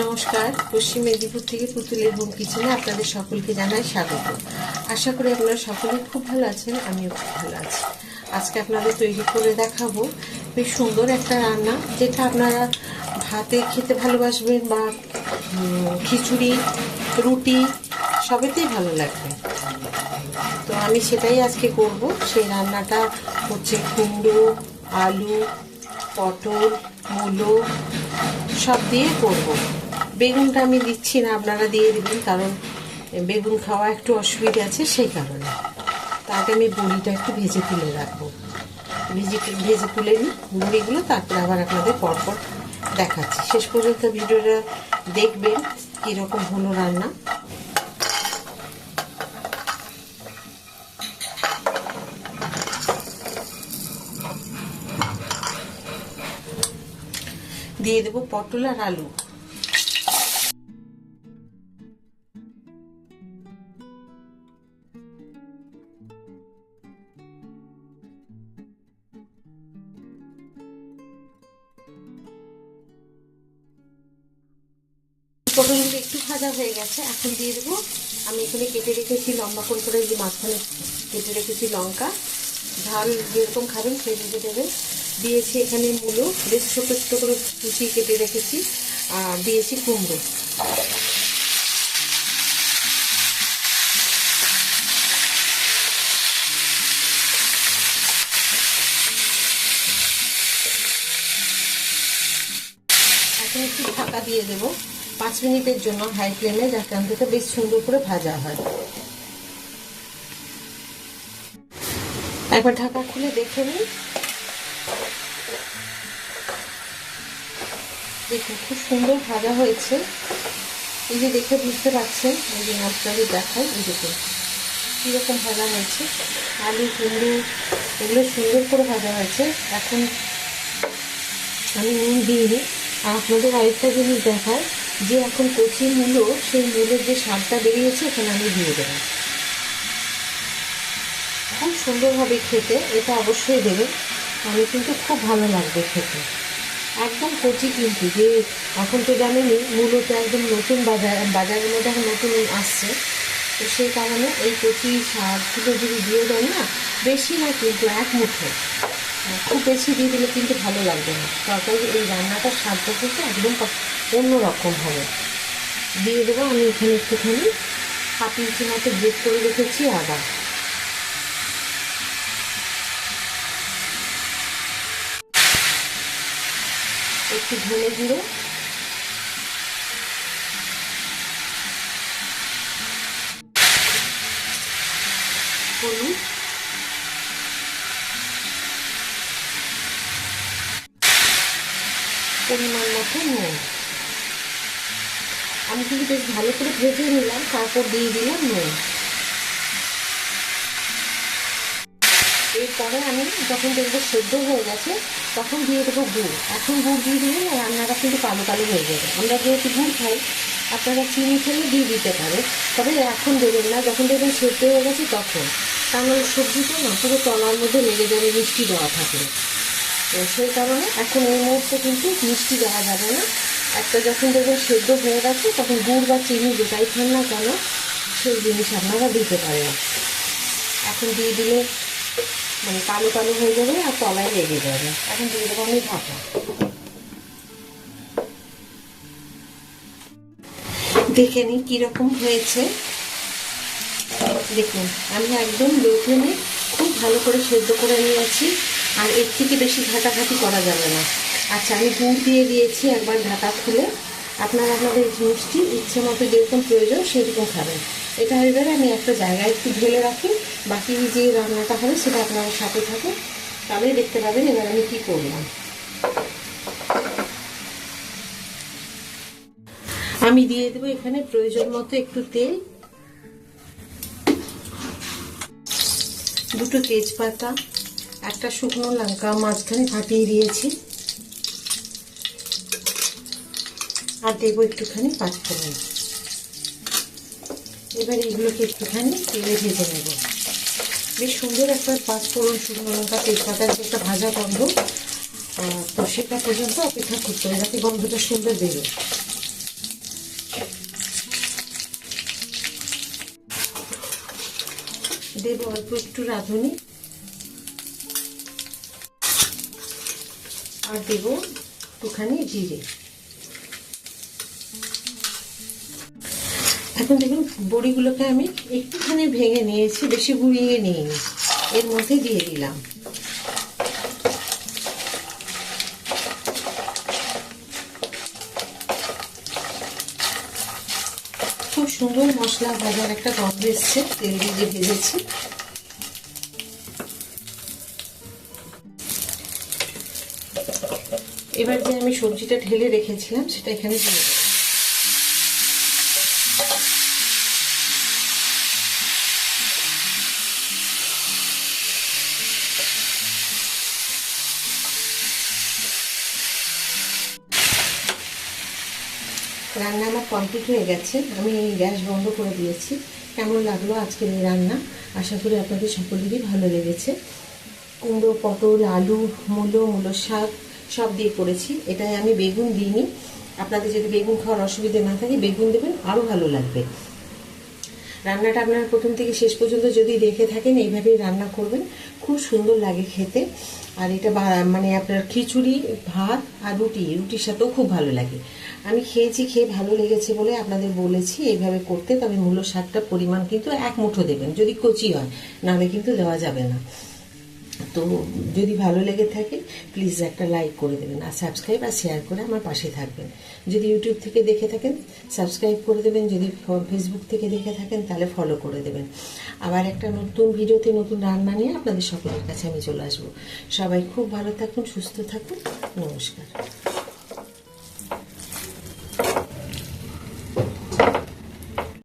নমস্কার, পশ্চিম মেদিনীপুর থেকে পুতুলের হোম কিচেনে আপনাদের সকলকে জানাই স্বাগত। আশা করি আপনারা সকলেই খুব ভালো আছেন, আমিও খুব ভালো আছি। আজকে আপনাদের তৈরি করে দেখাবো বেশ সুন্দর একটা রান্না, যেটা আপনারা ভাতে খেতে ভালোবাসবেন বা খিচুড়ি, রুটি সবেতেই ভালো লাগবে। তো আমি সেটাই আজকে করব। সেই রান্নাটা হচ্ছে কুমড়ো, আলু, পটল, মূলো সব দিয়ে করব। বেগুনটা আমি দিচ্ছি না, আপনারা দিয়ে দেবেন, কারণ বেগুন খাওয়া একটু অসুবিধা আছে, সেই কারণে। তাকে আমি বড়িটা একটু ভেজে তুলে রাখবো, ভেজে তুলে নিই বড়িগুলো, তারপরে আবার আপনাদের পরপর দেখাচ্ছি। শেষ পর্যন্ত ভিডিওটা দেখবেন কীরকম হলো রান্না। দিয়ে দেবো পটল আর আলু। পটলগুলো একটু ভাজা হয়ে গেছে, এখন দিয়ে দেবো আমি এখানে কেটে রেখেছি লম্বা করে যে মাঝখানে কেটে রেখেছি লঙ্কা। ঝাল যেরকম খাবেন সেই বুঝে দেবেন। দিয়েছি এখানে মূলো, বেশ ছোটো ছোটো করে কুচিয়ে কেটে রেখেছি, আর দিয়েছি কুমড়ো। এখন একটু ঢাকা দিয়ে দেবো 5 মিনিটের জন্য হাই ফ্লেমে, যাতে অন্তত বেশ সুন্দর করে ভাজা হয়। একবার ঢাকা খুলে দেখে নিই। দেখুন খুব সুন্দর ভাজা হয়েছে। এই যে দেখে বুঝতে পারছেন, এই যে মশলাটি দেখাই, এই দেখুন কীরকম ভাজা হয়েছে। আলু, কুমড়ো এগুলো সুন্দর করে ভাজা হয়েছে। এখন আমি নুন দিইনি। আর আপনাদের আরেকটা জিনিস দেখায়, যে এখন কচি মূলো, সেই মূলোর যে স্বাদটা বেরিয়েছে এখানে আমি দিয়ে দেবো। খুব সুন্দর হবে খেতে, এটা অবশ্যই দেবেন, আমি কিন্তু খুব ভালো লাগবে খেতে। একদম কচি, কিন্তু যে এখন তো জানেনই মূলত একদম নতুন বাজারের মধ্যে এখন নতুন আসছে, তো সেই কারণে এই কচি শাকগুলো যদি দিয়ে দেন না, বেশি না কিন্তু এক মুঠো, খুব বেশি দিয়ে দিলে কিন্তু ভালো লাগবে না তরকারি। এই রান্নাটার স্বাদটা কিন্তু একদম অন্যরকম হবে। দিয়ে দেবো আমি এখানে একটুখানি হাফ ইঞ্চি মতো গ্রেট করে রেখেছি আদা। একটু ধনে গুঁড়ো, হলুদ, পরিমাণ মতো নুন। আমি কিন্তু বেশ ভালো করে ভেজে নিলাম, তারপর দিয়ে দিলাম নুন। এরপরে আমি যখন দেখবো সেদ্ধ হয়ে গেছে, তখন দিয়ে দেবো গুড়। এখন গুড় দিয়ে দিলে রান্নাটা কিন্তু কালো কালো হয়ে যাবে। আমরা যেহেতু গুড় খাই, আপনারা চিনি খেলে দিয়ে দিতে পারে, তবে এখন দেবেন না, যখন দেখবেন সেদ্ধ হয়ে গেছে তখন। কারণ সবজিটা না পুরো তলার মধ্যে লেগে যাবে মিষ্টি দেওয়া থাকলে, তো সেই কারণে এখন এই মুহূর্তে কিন্তু মিষ্টি দেওয়া যাবে না। একটা যখন দেখবেন সেদ্ধ হয়ে গেছে, তখন গুড় বা চিনি যেটাই খান না কেন, সেই জিনিস আপনারা দিতে পারেন। এখন দিয়ে দিলে মানে কালো কালো হয়ে যাবে আর তলায় লেগে যাবে। এখন দিয়ে দেবো আমি ঢাকা। দেখে নিই কীরকম হয়েছে। দেখুন আমি একদম লো ফ্লেমে খুব ভালো করে সেদ্ধ করে নিয়েছি, আর এর থেকে বেশি ঘাটাঘাটি করা যাবে না। আচ্ছা, আমি গুড় দিয়ে দিয়েছি একবার ঢাকা খুলে। আপনারা আপনাদের মিষ্টি ইচ্ছে মতো যেরকম প্রয়োজন সেরকম খাবেন। এটা এবারে আমি একটা জায়গায় একটু ঢেলে রাখি, বাকি যে রান্নাটা হবে সেটা আপনারা সাথে থাকে, তাহলে দেখতে পাবেন এবার আমি কি করলাম। আমি দিয়ে দেবো এখানে প্রয়োজন মতো একটু তেল, দুটো তেজপাতা, একটা শুকনো লঙ্কা মাঝখানে ফাটিয়ে দিয়েছি, আর দেবো একটুখানি পাঁচফোড়ন। এবার এগুলোকে একটুখানি তেলে ভেজে নেব। বেশ সুন্দর একটা পাঁচফোড়ন, শুকনো লঙ্কা, তেজপাতার যে একটা ভাজা গন্ধ, তো সেটা পর্যন্ত অপেক্ষা করতে হবে যাতে গন্ধটা সুন্দর বেরোয়। দেব অল্প একটু রাঁধুনি, আর দেব একটুখানি জিরে। এখন দেখুন বড়িগুলোকে আমি একটুখানি ভেঙে নিয়েছি, বেশি গুঁড়িয়ে নিইনি, এর মধ্যে দিয়ে দিলাম। খুব সুন্দর মশলা ভাজার একটা গন্ধ এসছে, তেল দিয়ে যে ভেজেছি। এবার যে আমি সবজিটা ঢেলে রেখেছিলাম সেটা এখানে দিয়ে দেব। রান্না আমার কমপ্লিট হয়ে গেছে, আমি গ্যাস বন্ধ করে দিয়েছি। কেমন লাগলো আজকের এই রান্না? আশা করি আপনাদের সকলেরই ভালো লেগেছে। কুমড়ো, পটল, আলু, মূলো শাক সব দিয়ে করেছি। এটায় আমি বেগুন দিইনি। আপনাদের যদি বেগুন খাওয়ার অসুবিধে না থাকে বেগুন দেবেন, আরও ভালো লাগবে। রান্নাটা আপনারা প্রথম থেকে শেষ পর্যন্ত যদি দেখে থাকেন এইভাবেই রান্না করবেন, খুব সুন্দর লাগে খেতে। আর এটা মানে আপনার খিচুড়ি, ভাত আর রুটির সাথেও খুব ভালো লাগে। আমি খেয়েছি, খেয়ে ভালো লেগেছে বলে আপনাদের বলেছি এইভাবে করতে। তবে মূলো শাকটার পরিমাণ কিন্তু 1 মুঠো দেবেন, যদি কচি হয়, নাহলে কিন্তু দেওয়া যাবে না। তো যদি ভালো লেগে থাকে প্লিজ একটা লাইক করে দেবেন, আর সাবস্ক্রাইব আর শেয়ার করে আমার পাশে থাকবেন। যদি ইউটিউব থেকে দেখে থাকেন সাবস্ক্রাইব করে দেবেন, যদি ফেসবুক থেকে দেখে থাকেন তাহলে ফলো করে দেবেন। আবার একটা নতুন ভিডিওতে নতুন রান্না নিয়ে আপনাদের সকলের কাছে আমি চলে আসবো। সবাই খুব ভালো থাকুন, সুস্থ থাকুন, নমস্কার।